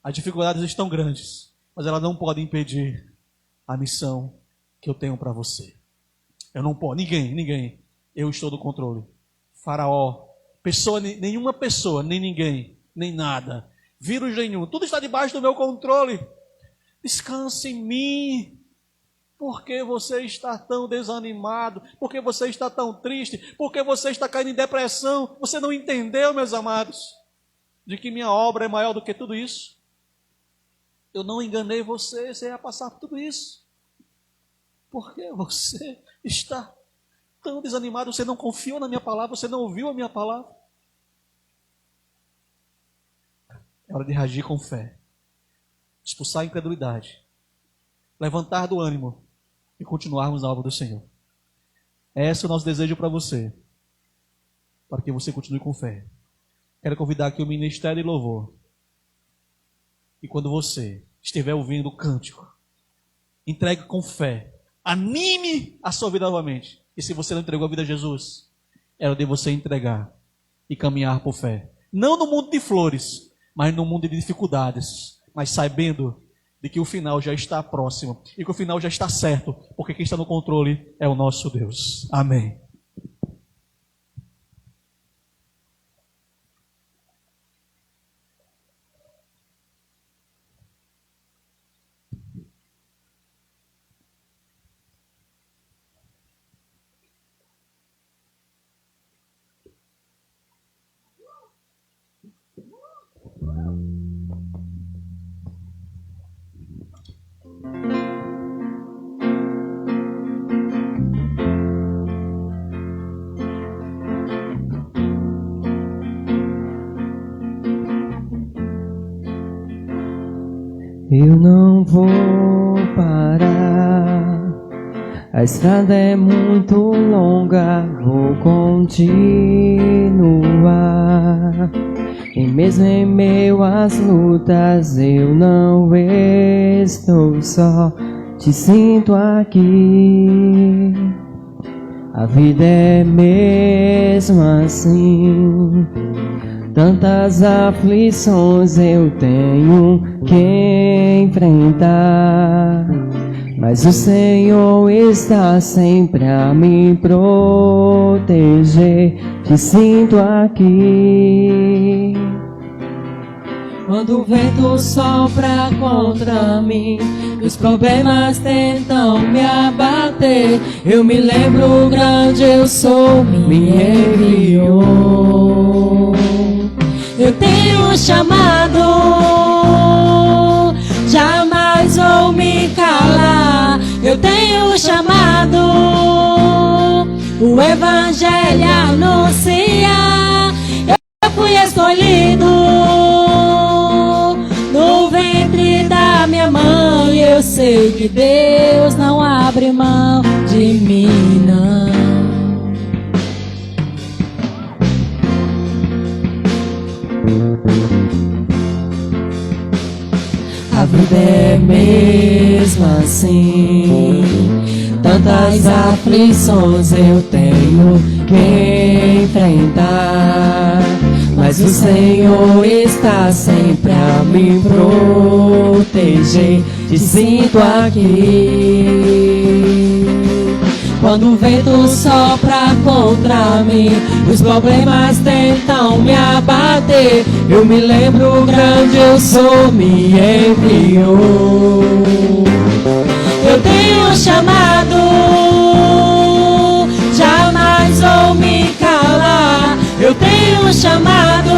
As dificuldades estão grandes, mas elas não podem impedir a missão que eu tenho para você. Eu não posso, ninguém. Eu estou no controle. Faraó, nenhuma pessoa, nem ninguém, nem nada, vírus nenhum, tudo está debaixo do meu controle. Descanse em mim. Por que você está tão desanimado? Por que você está tão triste? Por que você está caindo em depressão? Você não entendeu, meus amados, de que minha obra é maior do que tudo isso? Eu não enganei você, você ia passar por tudo isso. Por que você está tão desanimado? Você não confiou na minha palavra, você não ouviu a minha palavra. É hora de reagir com fé, expulsar a incredulidade, levantar do ânimo e continuarmos na obra do Senhor. Esse é o nosso desejo para você, para que você continue com fé. Quero convidar aqui o Ministério de Louvor. E quando você estiver ouvindo o cântico, entregue com fé, anime a sua vida novamente. E se você não entregou a vida a Jesus, é hora de você entregar e caminhar por fé. Não no mundo de flores, mas no mundo de dificuldades. Mas sabendo de que o final já está próximo e que o final já está certo, porque quem está no controle é o nosso Deus. Amém. vou parar. A estrada é muito longa, vou continuar. E mesmo em meio às lutas, eu não estou só. Te sinto aqui. A vida é mesmo assim. Tantas aflições eu tenho que enfrentar, mas o Senhor está sempre a me proteger. Te sinto aqui. Quando o vento sopra contra mim, os problemas tentam me abater, eu me lembro, grande eu sou, me enviou. Eu tenho um chamado, jamais vou me calar. Eu tenho um chamado, o Evangelho anuncia. Eu fui escolhido no ventre da minha mãe. Eu sei que Deus não abre mão de mim, não. A vida é mesmo assim. Tantas aflições eu tenho que enfrentar, mas o Senhor está sempre a me proteger. Te sinto aqui. Quando o vento sopra contra mim, os problemas tentam me abater, eu me lembro, grande eu sou, me enviou. Eu tenho um chamado, jamais vou me calar. Eu tenho um chamado,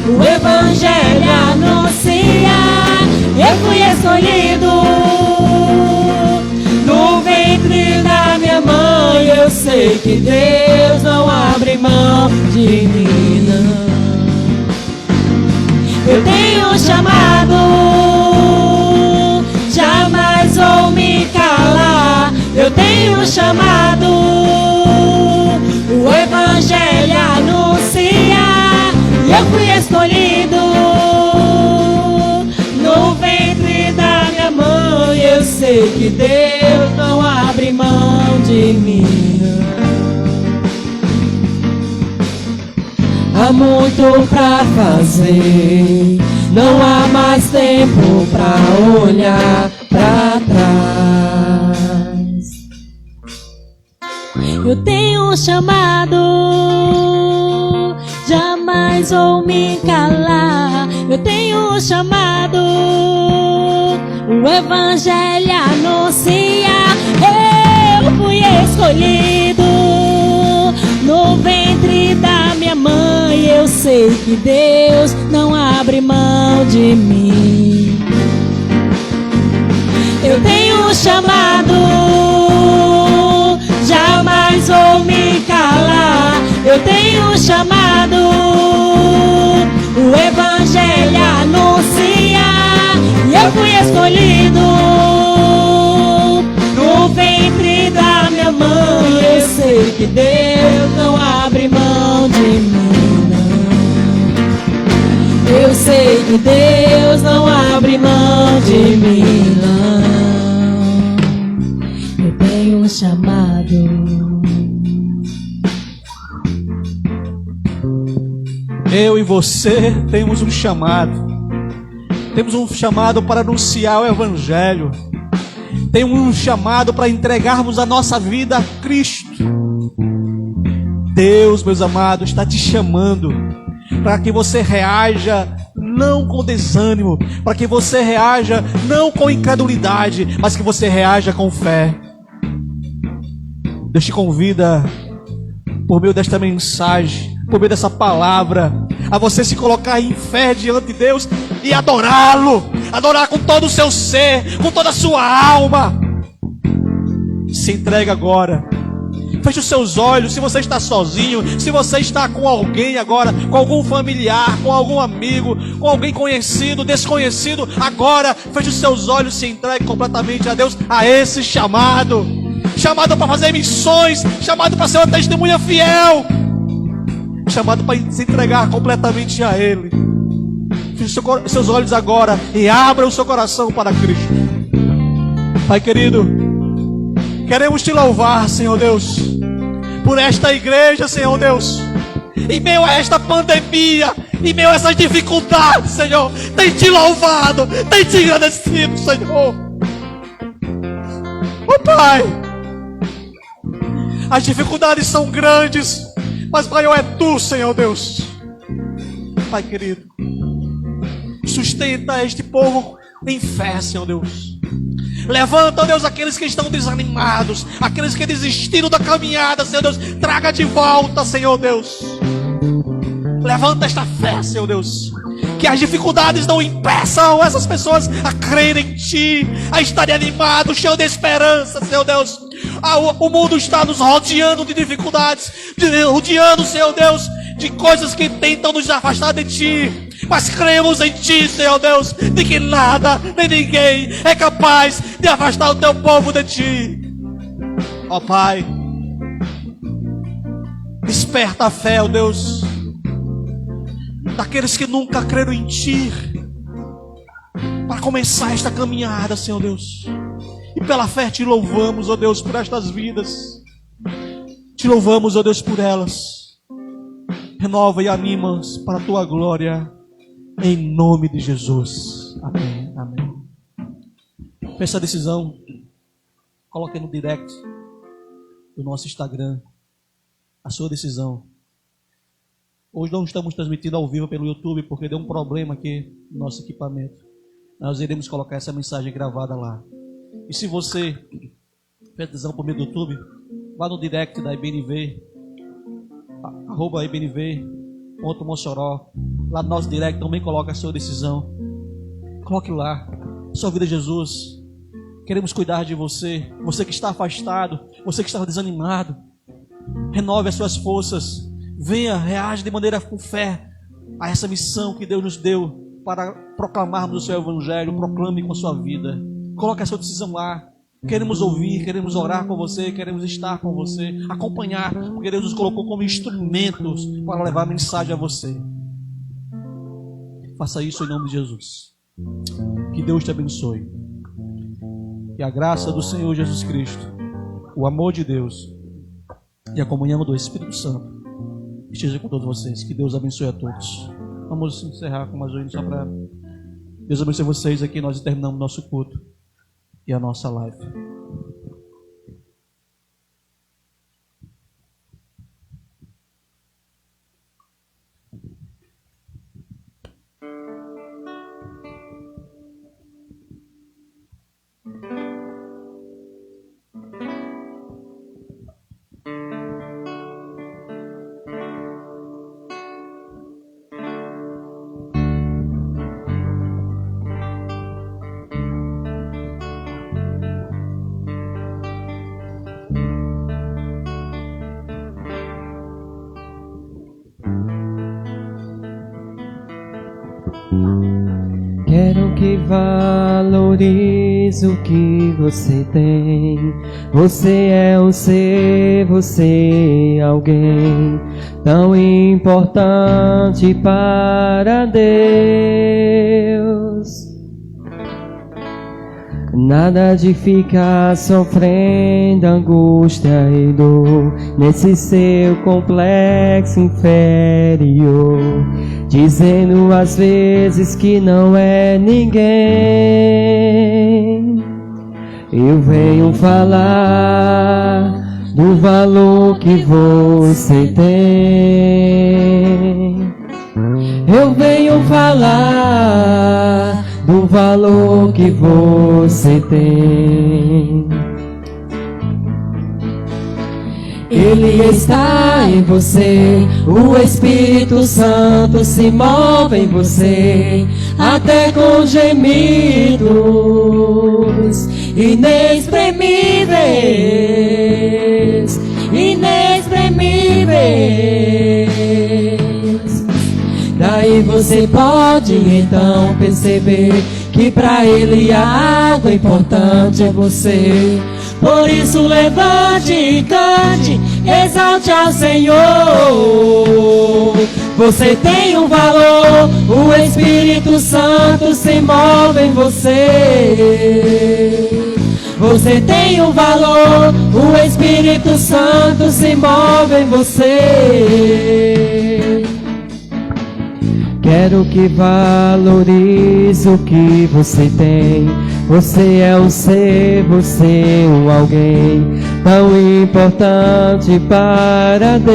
o Evangelho anuncia. Eu fui escolhido no ventre da minha mãe. Eu sei que Deus não abre mão de mim, não. Eu tenho um chamado, jamais vou me calar. Eu tenho um chamado, o Evangelho anuncia. Eu fui escolhido no ventre da minha mãe. Eu sei que Deus não abre mão de mim. Há muito pra fazer, não há mais tempo pra olhar pra trás. Eu tenho um chamado, jamais vou me calar. Eu tenho um chamado, o Evangelho anuncia. Eu fui escolhido no ventre da minha mãe. Eu sei que Deus não abre mão de mim. Eu tenho um chamado, jamais vou me calar. Eu tenho um chamado, o Evangelho anuncia. E eu fui escolhido no ventre da minha mãe. Eu sei que Deus não abre mão de mim, não. Eu sei que Deus não abre mão de mim, não. Eu tenho um chamado. Eu e você temos um chamado. Temos um chamado para anunciar o Evangelho. Temos um chamado para entregarmos a nossa vida a Cristo. Deus, meus amados, está te chamando para que você reaja não com desânimo, para que você reaja não com incredulidade, mas que você reaja com fé. Deus te convida, por meio desta mensagem, por meio dessa palavra, a você se colocar em fé diante de Deus e adorá-lo, adorar com todo o seu ser, com toda a sua alma. Se entrega agora. Feche os seus olhos. Se você está sozinho, se você está com alguém agora, com algum familiar, com algum amigo, com alguém conhecido, desconhecido, agora feche os seus olhos, se entregue completamente a Deus, a esse chamado. Chamado para fazer missões, chamado para ser uma testemunha fiel, chamado para se entregar completamente a Ele. Feche os seus olhos agora e abra o seu coração para Cristo. Pai querido, queremos te louvar, Senhor Deus, por esta igreja, Senhor Deus. Em meio a esta pandemia, em meio a essas dificuldades, Senhor, tem te louvado, tem te agradecido, Senhor. Oh Pai, as dificuldades são grandes, mas maior é Tu, Senhor Deus. Pai querido, sustenta este povo em fé, Senhor Deus. Levanta, ó Deus, aqueles que estão desanimados, aqueles que desistiram da caminhada, Senhor Deus. Traga de volta, Senhor Deus. Levanta esta fé, Senhor Deus. Que as dificuldades não impeçam essas pessoas a crerem em Ti, a estarem animados, cheios de esperança, Senhor Deus. O mundo está nos rodeando de dificuldades, rodeando, Senhor Deus, de coisas que tentam nos afastar de Ti. Mas cremos em Ti, Senhor Deus, de que nada, nem ninguém é capaz de afastar o Teu povo de Ti. Ó Pai, desperta a fé, ó Deus, daqueles que nunca creram em Ti, para começar esta caminhada, Senhor Deus. E pela fé te louvamos, ó Deus, por estas vidas. Te louvamos, ó Deus, por elas. Renova e anima-os para a Tua glória, em nome de Jesus. Amém, amém. Essa decisão, coloque no direct do nosso Instagram a sua decisão. Hoje não estamos transmitindo ao vivo pelo YouTube, porque deu um problema aqui no nosso equipamento. Nós iremos colocar essa mensagem gravada lá. E se você fez decisão por meio do YouTube, vá no direct da IBNV, @IBNV.Mossoró. Lá no nosso direct também coloca a sua decisão. Coloque lá, sua vida é Jesus. Queremos cuidar de você. Você que está afastado, você que está desanimado, renove as suas forças. Venha, reage de maneira com fé a essa missão que Deus nos deu para proclamarmos o seu evangelho. Proclame com a sua vida. Coloque a sua decisão lá. Queremos ouvir, queremos orar com você, queremos estar com você, acompanhar, porque Deus nos colocou como instrumentos para levar a mensagem a você. Faça isso em nome de Jesus. Que Deus te abençoe. Que a graça do Senhor Jesus Cristo, o amor de Deus e a comunhão do Espírito Santo esteja com todos vocês. Que Deus abençoe a todos. Vamos encerrar com mais um só para Deus abençoe vocês. Aqui nós terminamos nosso culto e a nossa live. Quero que valorize o que você tem. Você é um ser, você é alguém tão importante para Deus. Nada de ficar sofrendo angústia e dor nesse seu complexo inferior, dizendo às vezes que não é ninguém. Eu venho falar do valor que você tem. Eu venho falar do valor que você tem. Ele está em você, o Espírito Santo se move em você, até com gemidos inexprimíveis, inexprimíveis. você pode então perceber que pra Ele algo importante é você. Por isso levante e cante, exalte ao Senhor. Você tem um valor, o Espírito Santo se move em você. Você tem um valor, o Espírito Santo se move em você. Quero que valorize o que você tem. Você é um ser, você é um alguém tão importante para Deus.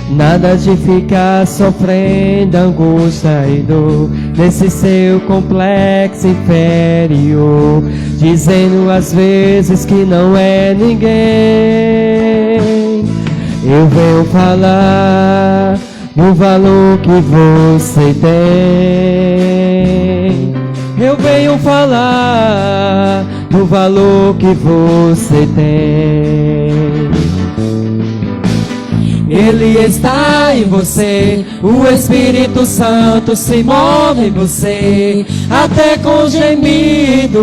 Nada de ficar sofrendo angústia e dor nesse seu complexo inferior, dizendo às vezes que não é ninguém. Eu venho falar do valor que você tem. Eu venho falar do valor que você tem. Ele está em você, o Espírito Santo se move em você, até com gemidos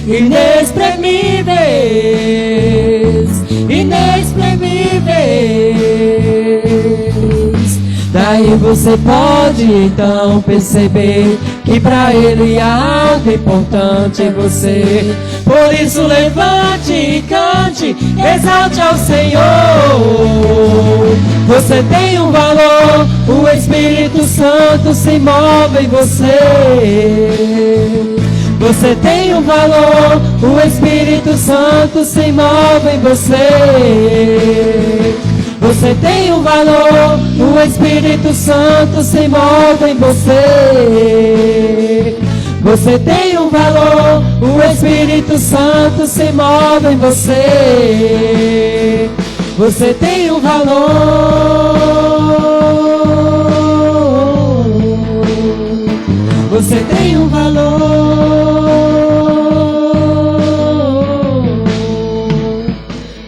inexprimíveis, inexprimíveis. Daí você pode então perceber que pra Ele há algo importante em você. Por isso levante e cante, exalte ao Senhor. Você tem um valor, o Espírito Santo se move em você. Você tem um valor, o Espírito Santo se move em você. Você tem um valor, o Espírito Santo se move em você. Você tem um valor, o Espírito Santo se move em você. Você tem um valor. Você tem um valor.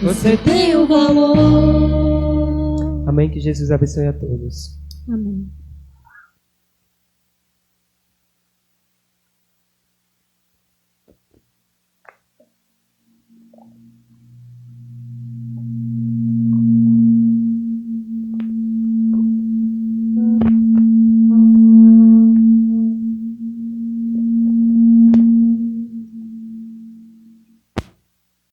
Você tem um valor. Amém, que Jesus abençoe a todos.